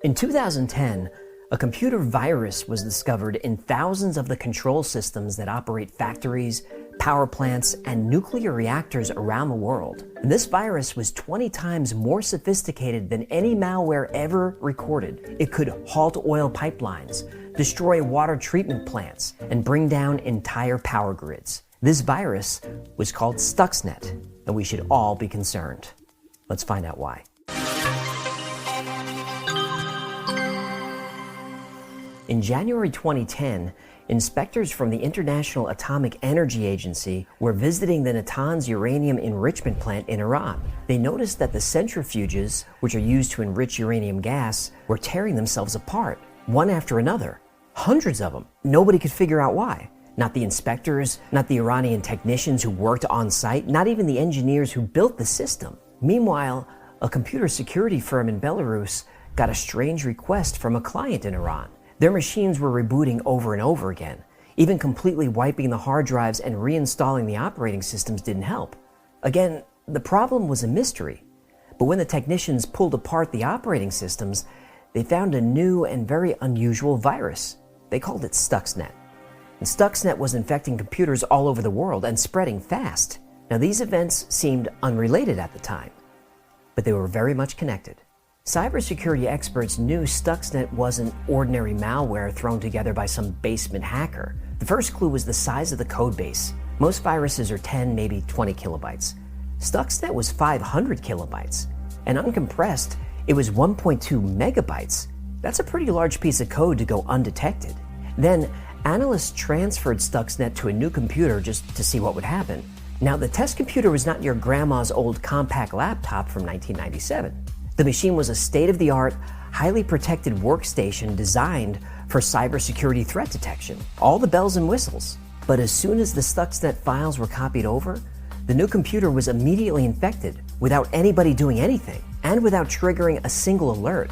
In 2010, a computer virus was discovered in thousands of the control systems that operate factories, power plants, and nuclear reactors around the world. And this virus was 20 times more sophisticated than any malware ever recorded. It could halt oil pipelines, destroy water treatment plants, and bring down entire power grids. This virus was called Stuxnet, and we should all be concerned. Let's find out why. In January 2010, inspectors from the International Atomic Energy Agency were visiting the Natanz uranium enrichment plant in Iran. They noticed that the centrifuges, which are used to enrich uranium gas, were tearing themselves apart, one after another. Hundreds of them. Nobody could figure out why. Not the inspectors, not the Iranian technicians who worked on site, not even the engineers who built the system. Meanwhile, a computer security firm in Belarus got a strange request from a client in Iran. Their machines were rebooting over and over again. Even completely wiping the hard drives and reinstalling the operating systems didn't help. Again, the problem was a mystery. But when the technicians pulled apart the operating systems, they found a new and very unusual virus. They called it Stuxnet. And Stuxnet was infecting computers all over the world and spreading fast. Now, these events seemed unrelated at the time, but they were very much connected. Cybersecurity experts knew Stuxnet wasn't ordinary malware thrown together by some basement hacker. The first clue was the size of the code base. Most viruses are 10, maybe 20 kilobytes. Stuxnet was 500 kilobytes. And uncompressed, it was 1.2 megabytes. That's a pretty large piece of code to go undetected. Then, analysts transferred Stuxnet to a new computer just to see what would happen. Now, the test computer was not your grandma's old compact laptop from 1997. The machine was a state-of-the-art, highly protected workstation designed for cybersecurity threat detection. All the bells and whistles. But as soon as the Stuxnet files were copied over, the new computer was immediately infected without anybody doing anything and without triggering a single alert.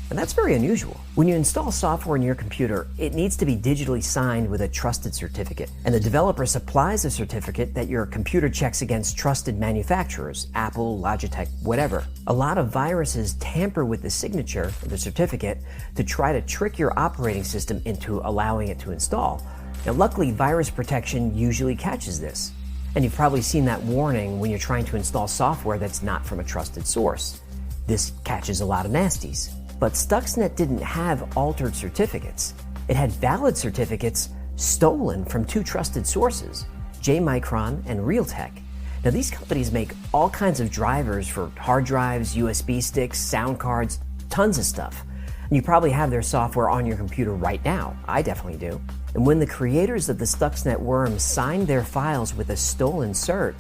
And that's very unusual. When you install software in your computer, it needs to be digitally signed with a trusted certificate. And the developer supplies a certificate that your computer checks against trusted manufacturers, Apple, Logitech, whatever. A lot of viruses tamper with the signature of the certificate to try to trick your operating system into allowing it to install. Now, luckily, virus protection usually catches this. And you've probably seen that warning when you're trying to install software that's not from a trusted source. This catches a lot of nasties. But Stuxnet didn't have altered certificates. It had valid certificates stolen from two trusted sources, J-Micron and Realtek. Now, these companies make all kinds of drivers for hard drives, USB sticks, sound cards, tons of stuff. And you probably have their software on your computer right now. I definitely do. And when the creators of the Stuxnet worm signed their files with a stolen cert,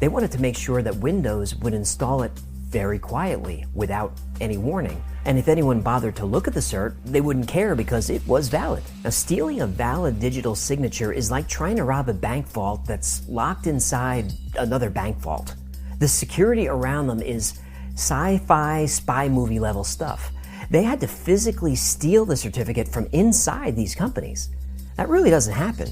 they wanted to make sure that Windows would install it very quietly, without any warning. And if anyone bothered to look at the cert, they wouldn't care because it was valid. Now, stealing a valid digital signature is like trying to rob a bank vault that's locked inside another bank vault. The security around them is sci-fi spy movie level stuff. They had to physically steal the certificate from inside these companies. That really doesn't happen,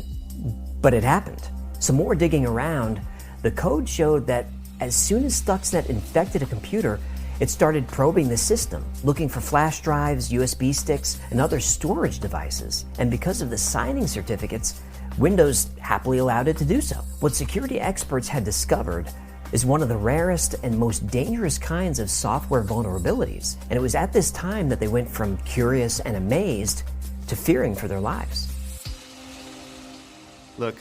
but it happened. Some more digging around, the code showed that as soon as Stuxnet infected a computer, it started probing the system, looking for flash drives, USB sticks, and other storage devices. And because of the signing certificates, Windows happily allowed it to do so. What security experts had discovered is one of the rarest and most dangerous kinds of software vulnerabilities. And it was at this time that they went from curious and amazed to fearing for their lives. Look,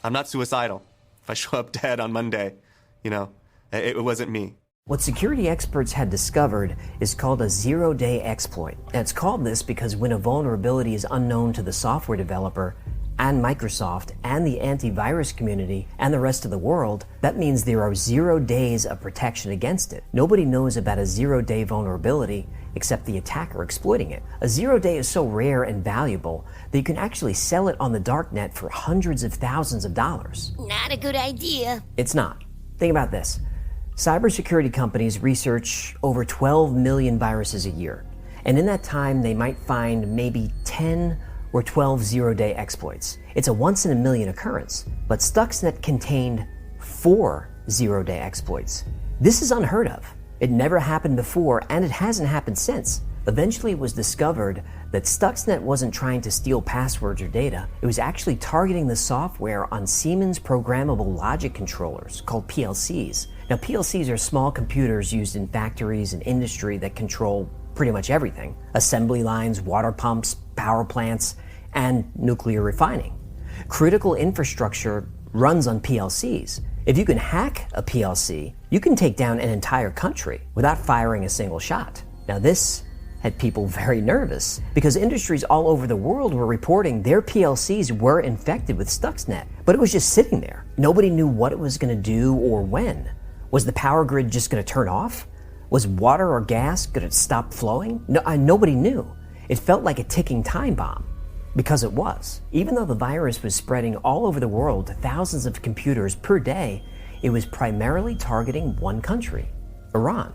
I'm not suicidal. If I show up dead on Monday, it wasn't me. What security experts had discovered is called a zero-day exploit. And it's called this because when a vulnerability is unknown to the software developer and Microsoft and the antivirus community and the rest of the world, that means there are 0 days of protection against it. Nobody knows about a zero-day vulnerability except the attacker exploiting it. A 0 day is so rare and valuable that you can actually sell it on the darknet for hundreds of thousands of dollars. Not a good idea. It's not. Think about this. Cybersecurity companies research over 12 million viruses a year. And in that time, they might find maybe 10 or 12 zero-day exploits. It's a once-in-a-million occurrence. But Stuxnet contained 4 zero-day exploits. This is unheard of. It never happened before, and it hasn't happened since. Eventually, it was discovered that Stuxnet wasn't trying to steal passwords or data. It was actually targeting the software on Siemens programmable logic controllers, called PLCs. Now, PLCs are small computers used in factories and industry that control pretty much everything: assembly lines, water pumps, power plants, and nuclear refining. Critical infrastructure runs on PLCs. If you can hack a PLC, you can take down an entire country without firing a single shot. Now, this had people very nervous because industries all over the world were reporting their PLCs were infected with Stuxnet, but it was just sitting there. Nobody knew what it was going to do or when. Was the power grid just going to turn off? Was water or gas going to stop flowing? Nobody knew. It felt like a ticking time bomb, because it was. Even though the virus was spreading all over the world to thousands of computers per day, it was primarily targeting one country, Iran.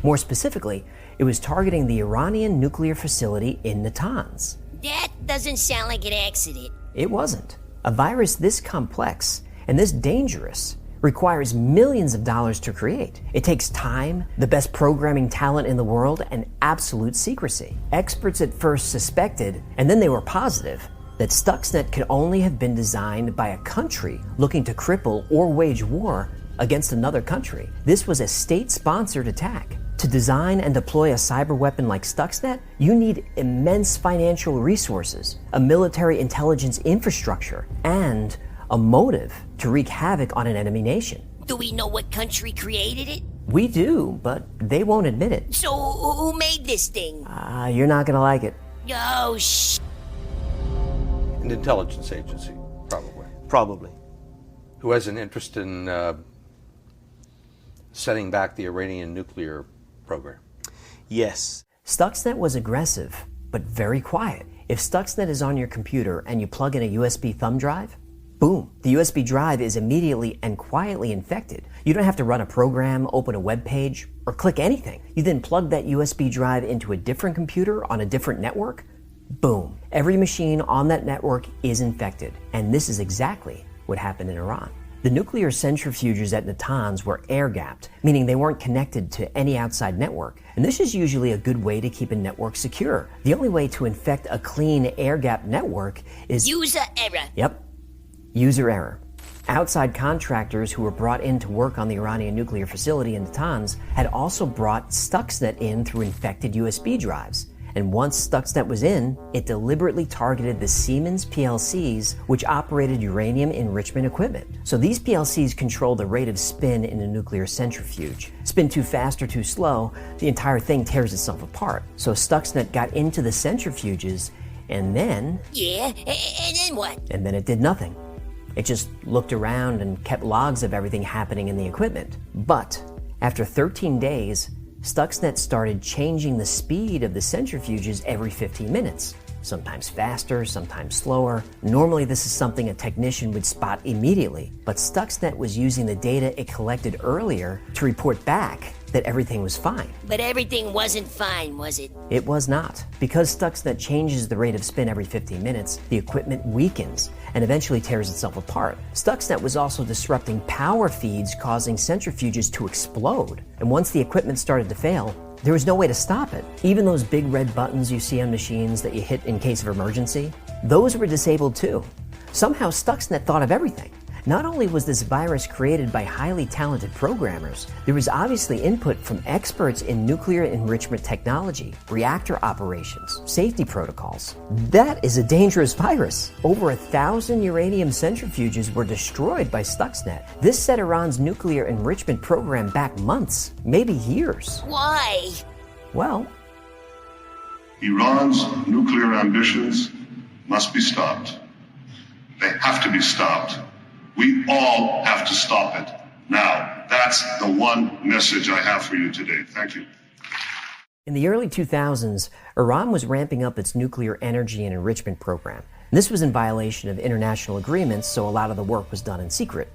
More specifically, it was targeting the Iranian nuclear facility in Natanz. That doesn't sound like an accident. It wasn't. A virus this complex and this dangerous requires millions of dollars to create. It takes time, the best programming talent in the world, and absolute secrecy. Experts at first suspected, and then they were positive, that Stuxnet could only have been designed by a country looking to cripple or wage war against another country. This was a state-sponsored attack. To design and deploy a cyber weapon like Stuxnet, you need immense financial resources, a military intelligence infrastructure, and a motive to wreak havoc on an enemy nation. Do we know what country created it? We do, but they won't admit it. So who made this thing? You're not gonna like it. Oh, An intelligence agency, probably. Probably. Who has an interest in setting back the Iranian nuclear program. Yes. Stuxnet was aggressive, but very quiet. If Stuxnet is on your computer and you plug in a USB thumb drive, boom, the USB drive is immediately and quietly infected. You don't have to run a program, open a web page, or click anything. You then plug that USB drive into a different computer on a different network, boom. Every machine on that network is infected. And this is exactly what happened in Iran. The nuclear centrifuges at Natanz were air-gapped, meaning they weren't connected to any outside network. And this is usually a good way to keep a network secure. The only way to infect a clean air-gapped network is user error. Yep. User error. Outside contractors who were brought in to work on the Iranian nuclear facility in Natanz had also brought Stuxnet in through infected USB drives. And once Stuxnet was in, it deliberately targeted the Siemens PLCs, which operated uranium enrichment equipment. So these PLCs control the rate of spin in a nuclear centrifuge. Spin too fast or too slow, the entire thing tears itself apart. So Stuxnet got into the centrifuges, and then... Yeah, and then what? And then it did nothing. It just looked around and kept logs of everything happening in the equipment. But after 13 days, Stuxnet started changing the speed of the centrifuges every 15 minutes, sometimes faster, sometimes slower. Normally, this is something a technician would spot immediately, but Stuxnet was using the data it collected earlier to report back that everything was fine. But everything wasn't fine, was it? It was not. Because Stuxnet changes the rate of spin every 15 minutes, the equipment weakens and eventually tears itself apart. Stuxnet was also disrupting power feeds, causing centrifuges to explode. And once the equipment started to fail, there was no way to stop it. Even those big red buttons you see on machines that you hit in case of emergency, those were disabled too. Somehow Stuxnet thought of everything. Not only was this virus created by highly talented programmers, there was obviously input from experts in nuclear enrichment technology, reactor operations, safety protocols. That is a dangerous virus. Over 1,000 uranium centrifuges were destroyed by Stuxnet. This set Iran's nuclear enrichment program back months, maybe years. Why? Well, Iran's nuclear ambitions must be stopped. They have to be stopped. We all have to stop it. Now, that's the one message I have for you today. Thank you. In the early 2000s, Iran was ramping up its nuclear energy and enrichment program. This was in violation of international agreements, so a lot of the work was done in secret.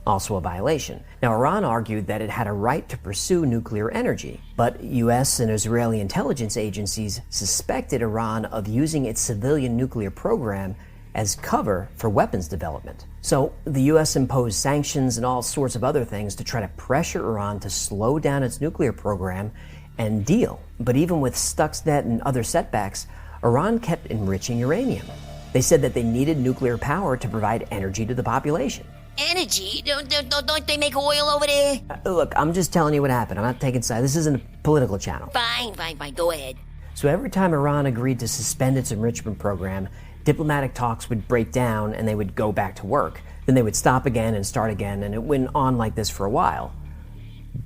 Also a violation. Now, Iran argued that it had a right to pursue nuclear energy, but U.S. and Israeli intelligence agencies suspected Iran of using its civilian nuclear program as cover for weapons development. So the U.S. imposed sanctions and all sorts of other things to try to pressure Iran to slow down its nuclear program and deal. But even with Stuxnet and other setbacks, Iran kept enriching uranium. They said that they needed nuclear power to provide energy to the population. Energy? Don't they make oil over there? Look, I'm just telling you what happened. I'm not taking sides. This isn't a political channel. Fine. Go ahead. So every time Iran agreed to suspend its enrichment program, diplomatic talks would break down and they would go back to work. Then they would stop again and start again, and it went on like this for a while.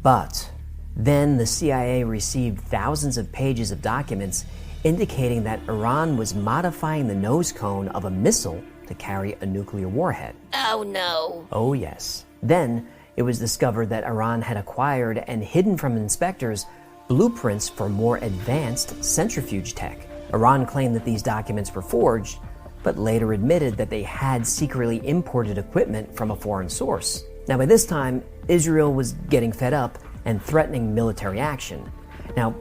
But then the CIA received thousands of pages of documents indicating that Iran was modifying the nose cone of a missile to carry a nuclear warhead. Oh no. Oh yes. Then it was discovered that Iran had acquired and hidden from inspectors blueprints for more advanced centrifuge tech. Iran claimed that these documents were forged, but later admitted that they had secretly imported equipment from a foreign source. Now by this time, Israel was getting fed up and threatening military action. Now,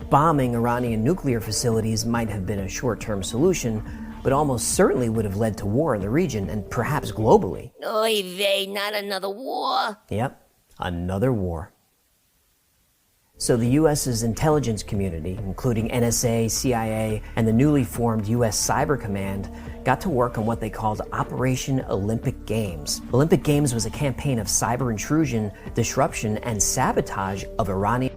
bombing Iranian nuclear facilities might have been a short-term solution, but almost certainly would have led to war in the region and perhaps globally. Oy vey, not another war. Yep, another war. So the U.S.'s intelligence community, including NSA, CIA, and the newly formed U.S. Cyber Command, got to work on what they called Operation Olympic Games. Olympic Games was a campaign of cyber intrusion, disruption, and sabotage of Iranian...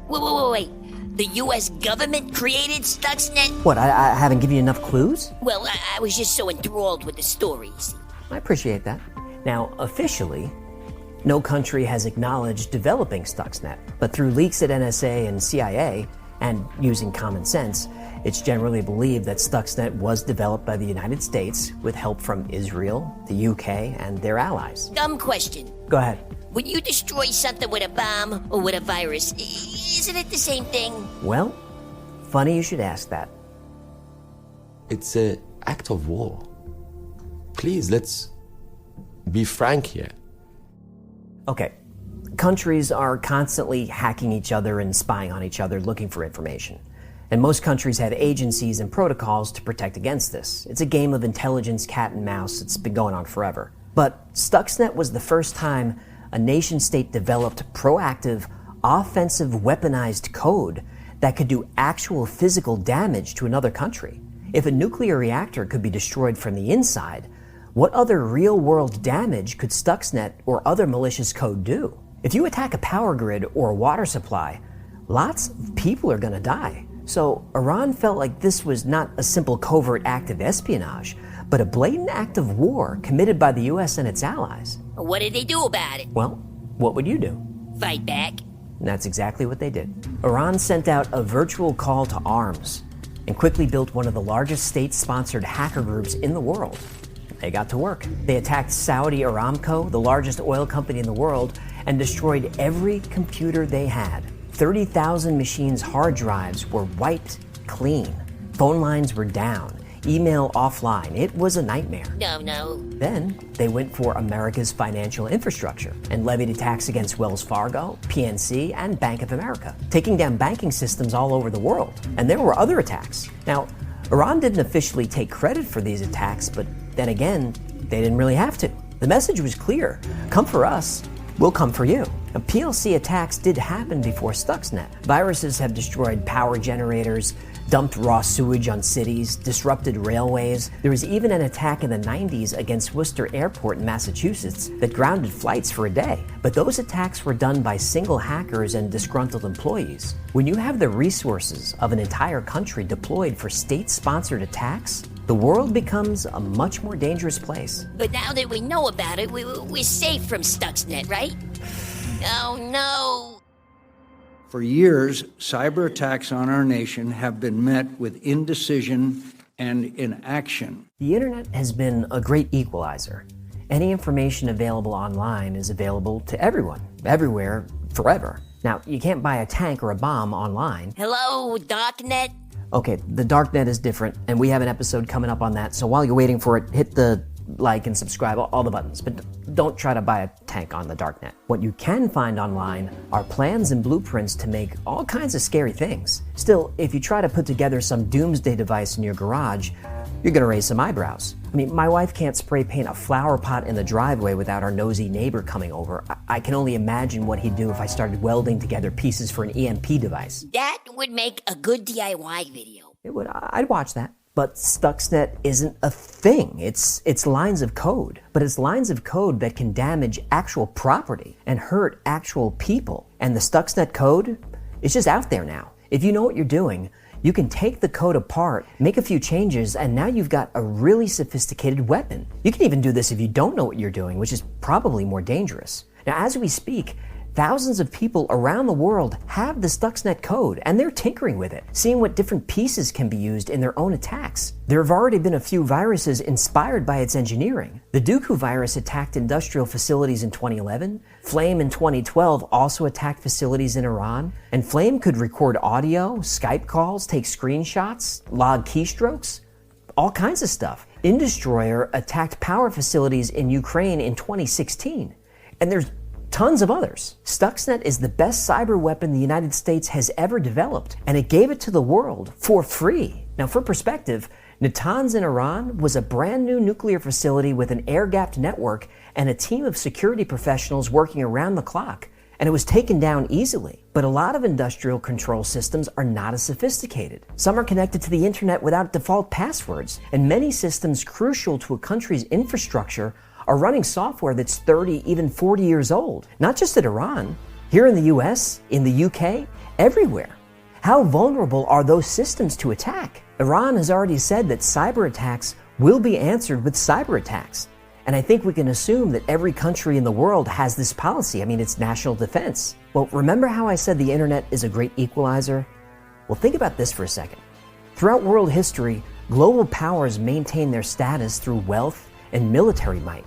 Wait. The U.S. government created Stuxnet? What, I haven't given you enough clues? Well, I was just so enthralled with the stories. I appreciate that. Now, officially, no country has acknowledged developing Stuxnet, but through leaks at NSA and CIA, and using common sense, it's generally believed that Stuxnet was developed by the United States with help from Israel, the UK, and their allies. Dumb question. Go ahead. When you destroy something with a bomb or with a virus, isn't it the same thing? Well, funny you should ask that. It's an act of war. Please, let's be frank here. Okay, countries are constantly hacking each other and spying on each other looking for information. And most countries have agencies and protocols to protect against this. It's a game of intelligence cat and mouse that's been going on forever. But Stuxnet was the first time a nation-state developed proactive, offensive weaponized code that could do actual physical damage to another country. If a nuclear reactor could be destroyed from the inside, what other real-world damage could Stuxnet or other malicious code do? If you attack a power grid or a water supply, lots of people are going to die. So Iran felt like this was not a simple covert act of espionage, but a blatant act of war committed by the US and its allies. What did they do about it? Well, what would you do? Fight back? And that's exactly what they did. Iran sent out a virtual call to arms and quickly built one of the largest state-sponsored hacker groups in the world. They got to work. They attacked Saudi Aramco, the largest oil company in the world, and destroyed every computer they had. 30,000 machines' hard drives were wiped clean. Phone lines were down. Email offline. It was a nightmare. No. Then they went for America's financial infrastructure and levied attacks against Wells Fargo, PNC, and Bank of America, taking down banking systems all over the world. And there were other attacks. Now, Iran didn't officially take credit for these attacks, but then again, they didn't really have to. The message was clear. Come for us, we'll come for you. Now, PLC attacks did happen before Stuxnet. Viruses have destroyed power generators, dumped raw sewage on cities, disrupted railways. There was even an attack in the 90s against Worcester Airport in Massachusetts that grounded flights for a day. But those attacks were done by single hackers and disgruntled employees. When you have the resources of an entire country deployed for state-sponsored attacks, the world becomes a much more dangerous place. But now that we know about it, we're safe from Stuxnet, right? Oh no. For years, cyber attacks on our nation have been met with indecision and inaction. The internet has been a great equalizer. Any information available online is available to everyone, everywhere, forever. Now, you can't buy a tank or a bomb online. Hello, Darknet? Okay, the darknet is different, and we have an episode coming up on that, so while you're waiting for it, hit the like and subscribe, all the buttons, but don't try to buy a tank on the darknet. What you can find online are plans and blueprints to make all kinds of scary things. Still, if you try to put together some doomsday device in your garage, you're going to raise some eyebrows. I mean, my wife can't spray paint a flower pot in the driveway without our nosy neighbor coming over. I can only imagine what he'd do if I started welding together pieces for an EMP device. That would make a good DIY video. It would. I'd watch that. But Stuxnet isn't a thing. It's lines of code. But it's lines of code that can damage actual property and hurt actual people. And the Stuxnet code is just out there now. If you know what you're doing, you can take the code apart, make a few changes, and now you've got a really sophisticated weapon. You can even do this if you don't know what you're doing, which is probably more dangerous. Now, as we speak, thousands of people around the world have the Stuxnet code, and they're tinkering with it, seeing what different pieces can be used in their own attacks. There have already been a few viruses inspired by its engineering. The Dooku virus attacked industrial facilities in 2011. Flame in 2012 also attacked facilities in Iran. And Flame could record audio, Skype calls, take screenshots, log keystrokes, all kinds of stuff. Indestroyer attacked power facilities in Ukraine in 2016. And there's tons of others. Stuxnet is the best cyber weapon the United States has ever developed, and it gave it to the world for free. Now, for perspective, Natanz in Iran was a brand new nuclear facility with an air-gapped network and a team of security professionals working around the clock, and it was taken down easily. But a lot of industrial control systems are not as sophisticated. Some are connected to the internet without default passwords, and many systems crucial to a country's infrastructure are running software that's 30, even 40 years old. Not just at Iran, here in the US, in the UK, everywhere. How vulnerable are those systems to attack? Iran has already said that cyber attacks will be answered with cyber attacks. And I think we can assume that every country in the world has this policy. I mean, it's national defense. Well, remember how I said the internet is a great equalizer? Well, think about this for a second. Throughout world history, global powers maintain their status through wealth and military might.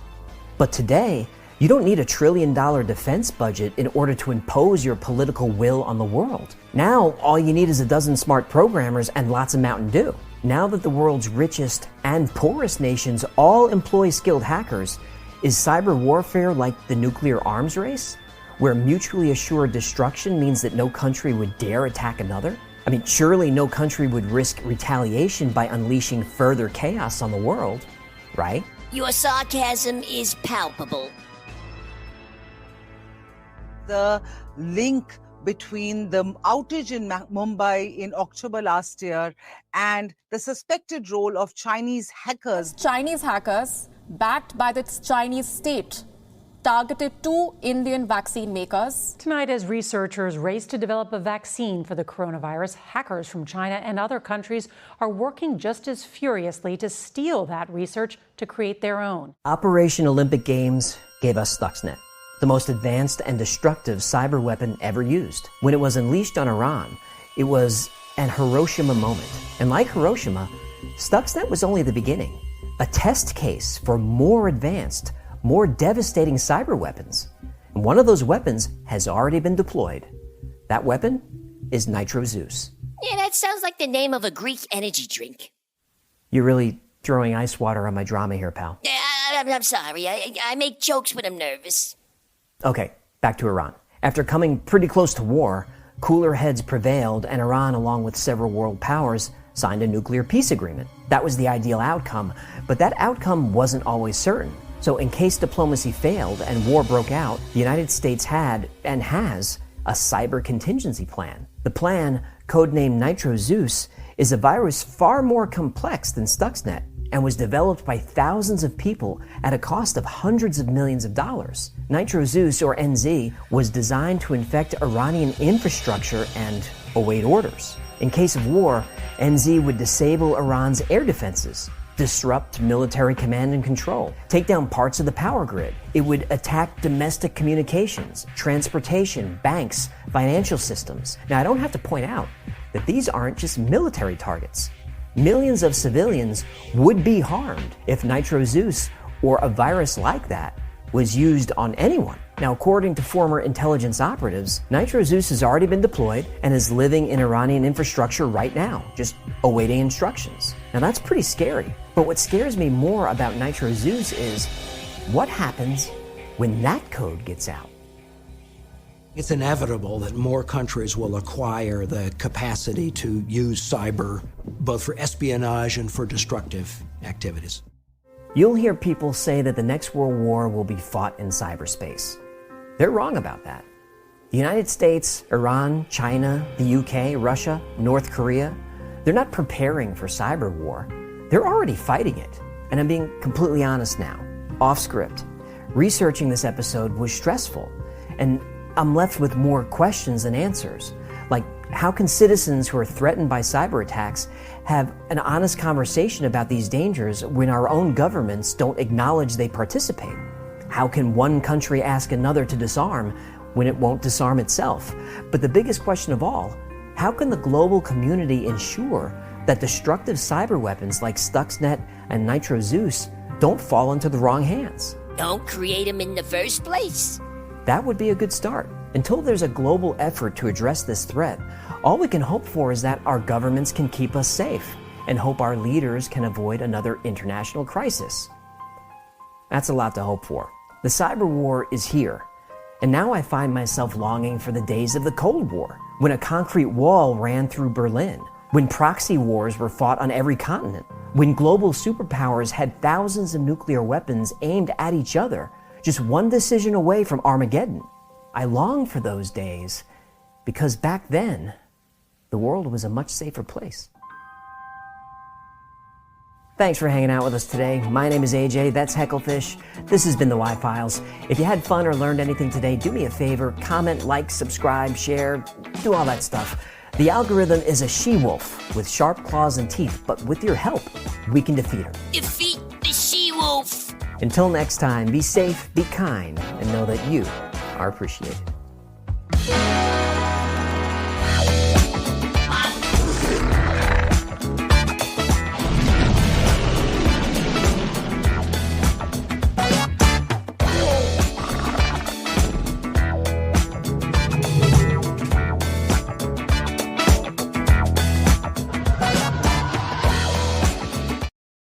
But today, you don't need $1 trillion defense budget in order to impose your political will on the world. Now, all you need is a dozen smart programmers and lots of Mountain Dew. Now that the world's richest and poorest nations all employ skilled hackers, is cyber warfare like the nuclear arms race, where mutually assured destruction means that no country would dare attack another? I mean, surely no country would risk retaliation by unleashing further chaos on the world, right? Your sarcasm is palpable. The link between the outage in Mumbai in October last year and the suspected role of Chinese hackers. Chinese hackers, backed by the Chinese state, targeted 2 Indian vaccine makers. Tonight, as researchers race to develop a vaccine for the coronavirus, hackers from China and other countries are working just as furiously to steal that research to create their own. Operation Olympic Games gave us Stuxnet, the most advanced and destructive cyber weapon ever used. When it was unleashed on Iran, it was an Hiroshima moment. And like Hiroshima, Stuxnet was only the beginning, a test case for more advanced, more devastating cyber weapons. And one of those weapons has already been deployed. That weapon is Nitro Zeus. Yeah, that sounds like the name of a Greek energy drink. You're really throwing ice water on my drama here, pal. I'm sorry. I make jokes when I'm nervous. Okay, back to Iran. After coming pretty close to war, cooler heads prevailed, and Iran, along with several world powers, signed a nuclear peace agreement. That was the ideal outcome, but that outcome wasn't always certain. So in case diplomacy failed and war broke out, the United States had, and has, a cyber contingency plan. The plan, codenamed Nitro Zeus, is a virus far more complex than Stuxnet and was developed by thousands of people at a cost of hundreds of millions of dollars. Nitro Zeus, or NZ, was designed to infect Iranian infrastructure and await orders. In case of war, NZ would disable Iran's air defenses, disrupt military command and control, take down parts of the power grid. It would attack domestic communications, transportation, banks, financial systems. Now, I don't have to point out that these aren't just military targets. Millions of civilians would be harmed if Nitro Zeus or a virus like that was used on anyone. Now, according to former intelligence operatives, Nitro Zeus has already been deployed and is living in Iranian infrastructure right now, just awaiting instructions. Now, that's pretty scary. But what scares me more about Nitro Zeus is what happens when that code gets out. It's inevitable that more countries will acquire the capacity to use cyber both for espionage and for destructive activities. You'll hear people say that the next world war will be fought in cyberspace. They're wrong about that. The United States, Iran, China, the UK, Russia, North Korea, they're not preparing for cyber war. They're already fighting it. And I'm being completely honest now, off script. Researching this episode was stressful, and I'm left with more questions than answers. Like, how can citizens who are threatened by cyber attacks have an honest conversation about these dangers when our own governments don't acknowledge they participate? How can one country ask another to disarm when it won't disarm itself? But the biggest question of all, how can the global community ensure that destructive cyber weapons like Stuxnet and Nitro Zeus don't fall into the wrong hands? Don't create them in the first place. That would be a good start. Until there's a global effort to address this threat, all we can hope for is that our governments can keep us safe and hope our leaders can avoid another international crisis. That's a lot to hope for. The cyber war is here, and now I find myself longing for the days of the Cold War, when a concrete wall ran through Berlin, when proxy wars were fought on every continent, when global superpowers had thousands of nuclear weapons aimed at each other, just one decision away from Armageddon. I long for those days because back then, the world was a much safer place. Thanks for hanging out with us today. My name is AJ, that's Hecklefish. This has been the Y-Files. If you had fun or learned anything today, do me a favor, comment, like, subscribe, share, do all that stuff. The algorithm is a she-wolf with sharp claws and teeth, but with your help, we can defeat her. Defeat the she-wolf. Until next time, be safe, be kind, and know that you are appreciated.